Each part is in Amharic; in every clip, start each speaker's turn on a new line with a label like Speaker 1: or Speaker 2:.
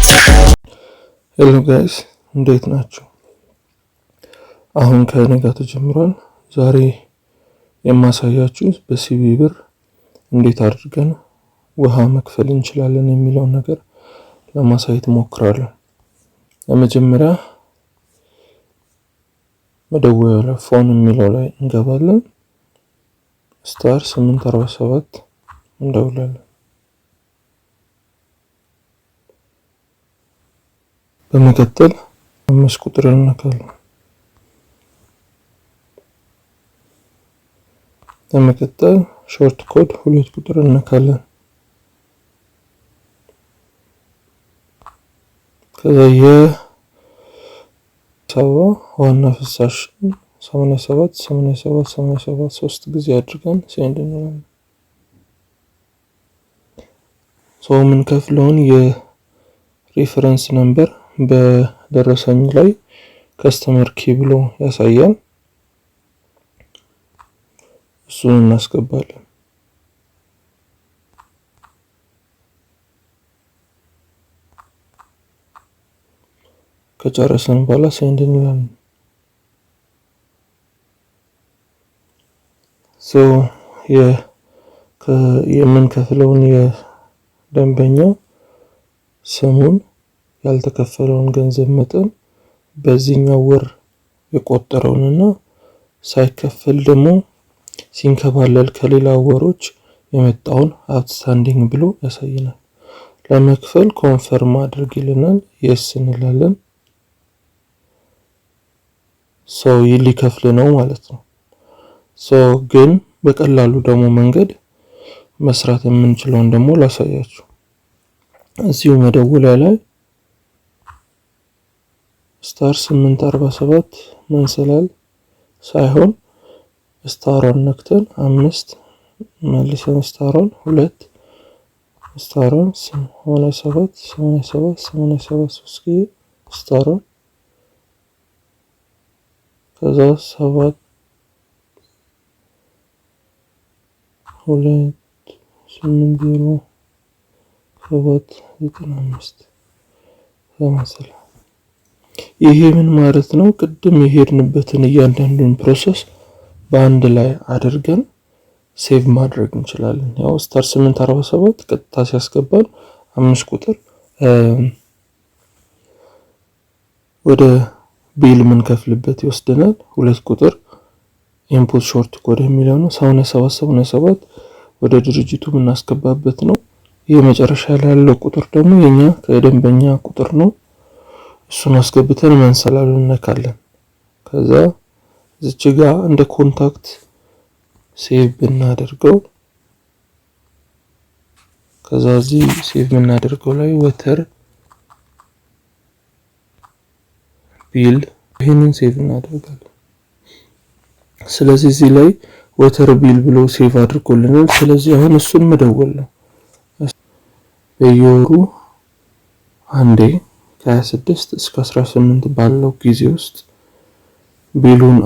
Speaker 1: ሄሎ ጋይስ እንዴት ናችሁ? አሁን ከኔ ጋር ተጀምሯል። ዛሬ የማሳያችሁ በሲቢ ብር እንዴት አድርገን ውሃ መክፈል እንችላለን የሚለውን ነገር ለማሳየት ሞክራለሁ። ለመጀመሪያ መደወያ ላይ ፎን የሚለው ላይ እንገባለን። ስታር 847 እንደውላለን። በመቀጠል 5 ቁጥር እንነካለን። በመቀጠል ሾርት ኮድ 2 ቁጥር እንነካለን። ከዛ የሰባ ዋና ፍሳሽ 87 87 87 3 ጊዜ አድርገን ሴንድ እንላለን። ሰው ምን ከፍለውን የሪፈረንስ ነምበር በደረሰኝ ላይ ከስተመር ኪ ብሎ ያሳያል። እሱን እናስገባለን። ከጨረሰን በኋላ ሴንድ እንላለን። የምንከፍለውን የደንበኛ ስሙን፣ ያልተከፈለውን ገንዘብ መጠን፣ በዚህኛው ወር የቆጠረውንና ሳይከፈል ደግሞ ሲንከባለል ከሌላ ወሮች የመጣውን አውትስታንዲንግ ብሎ ያሳየናል። ለመክፈል ኮንፈርም አድርግ ይለናል። የስ እንላለን። ሰው ሊከፍል ነው ማለት ነው። ግን በቀላሉ ደግሞ መንገድ መስራት የምንችለውን ደግሞ ላሳያችሁ። እዚሁ መደወያ ላይ ስታር 847 መንሰላል ሳይሆን ስታሯን ነክተን 5 መልሰን ስታሯን 2 ስታሯን 87 87 87 3 ጊዜ ስታሯን ከዛ 7 2 8 0 7 95 ተመሰለ። ይሄ ምን ማለት ነው? ቅድም የሄድንበትን እያንዳንዱን ፕሮሰስ በአንድ ላይ አድርገን ሴቭ ማድረግ እንችላለን። ያው ስታር 847 ቀጥታ ሲያስገባን 5 ቁጥር ወደ ቢል ምን ከፍልበት ይወስደናል። 2 ቁጥር ኢንፑት ሾርት ኮድ የሚለው ነው። 7777 ወደ ድርጅቱ የምናስገባበት ነው። ይሄ መጨረሻ ላይ ያለው ቁጥር ደግሞ የኛ ከደንበኛ ቁጥር ነው። እሱን አስገብተን መንሰላሉን እንነካለን። ከዛ እዚች ጋር እንደ ኮንታክት ሴቭ ብናደርገው ከዛ እዚህ ሴቭ ብናደርገው ላይ ወተር ቢል ይሄንን ሴቭ እናደርጋለን። ስለዚህ እዚህ ላይ ወተር ቢል ብሎ ሴቭ አድርጎልናል። ስለዚህ አሁን እሱን መደወል ነው። በየወሩ አንዴ ከ26 እስከ 18 ባለው ጊዜ ውስጥ ቢሉን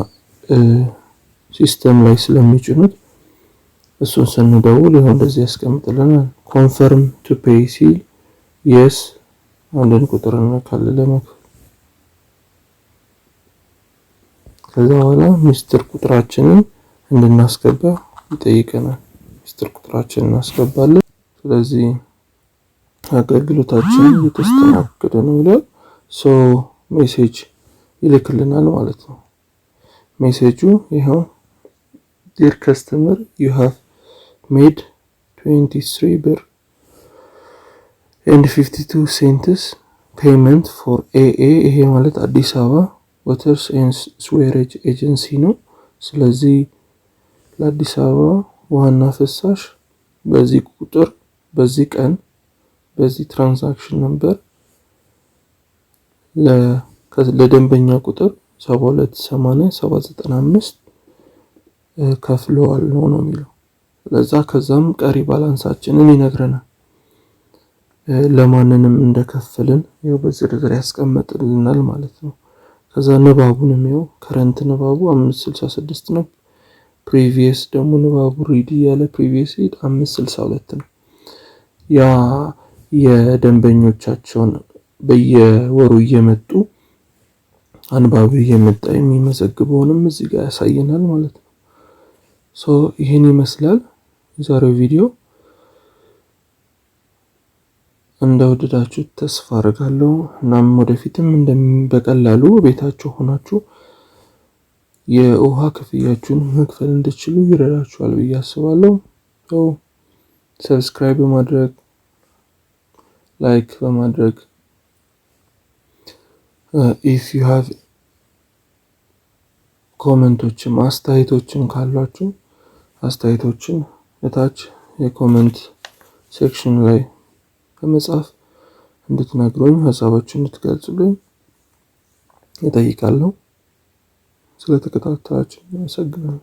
Speaker 1: ሲስተም ላይ ስለሚጭኑት እሱን ስንደውል ይሄው እንደዚህ ያስቀምጥልናል። ኮንፈርም ቱ ፔይ ሲል የስ አንድን ቁጥር እንነካለን ለመክፈል። ከዛ በኋላ ሚስጥር ቁጥራችንን እንድናስገባ ይጠይቀናል። ሚስጥር ቁጥራችንን እናስገባለን። ስለዚህ አገልግሎታችን እየተስተናገደ ነው ይላል። ሜሴጅ ይልክልናል ማለት ነው። ሜሴጁ ይሄው ዲር ከስተመር you have made 23 ብር and 52 cents payment for AA። ይሄ ማለት አዲስ አበባ ዋተርስ ኤንድ ስዌሬጅ ኤጀንሲ ነው። ስለዚህ ለአዲስ አበባ ዋና ፍሳሽ በዚህ ቁጥር በዚህ ቀን በዚህ ትራንዛክሽን ነበር ለደንበኛ ቁጥር 7280795 ከፍለዋል ነው የሚለው። ለዛ ከዛም ቀሪ ባላንሳችንን ይነግረናል። ለማንንም እንደከፈልን ይሄው በዝርዝር ያስቀምጥልናል ማለት ነው። ከዛ ንባቡንም ይሄው ከረንት ንባቡ 566 ነው። ፕሪቪየስ ደግሞ ንባቡ ሪዲ ያለ ፕሪቪየስ 562 ነው። ያ የደንበኞቻቸውን በየወሩ እየመጡ አንባቢ እየመጣ የሚመዘግበውንም እዚህ ጋር ያሳየናል ማለት ነው። ይህን ይመስላል የዛሬው ቪዲዮ። እንደወደዳችሁት ተስፋ አደርጋለሁ። እናም ወደፊትም በቀላሉ ቤታችሁ ሆናችሁ የውሃ ክፍያችሁን መክፈል እንድትችሉ ይረዳችኋል ብዬ አስባለሁ። ሰብስክራይብ በማድረግ ላይክ በማድረግ ኢፍ ዩ ሃቭ ኮሜንቶችም አስተያየቶችም ካሏችሁ አስተያየቶችን እታች የኮሜንት ሴክሽን ላይ በመጻፍ እንድትነግሩኝ ሀሳባችሁን እንድትገልጹልኝ እጠይቃለሁ። ስለተከታተላችሁ አመሰግናለሁ።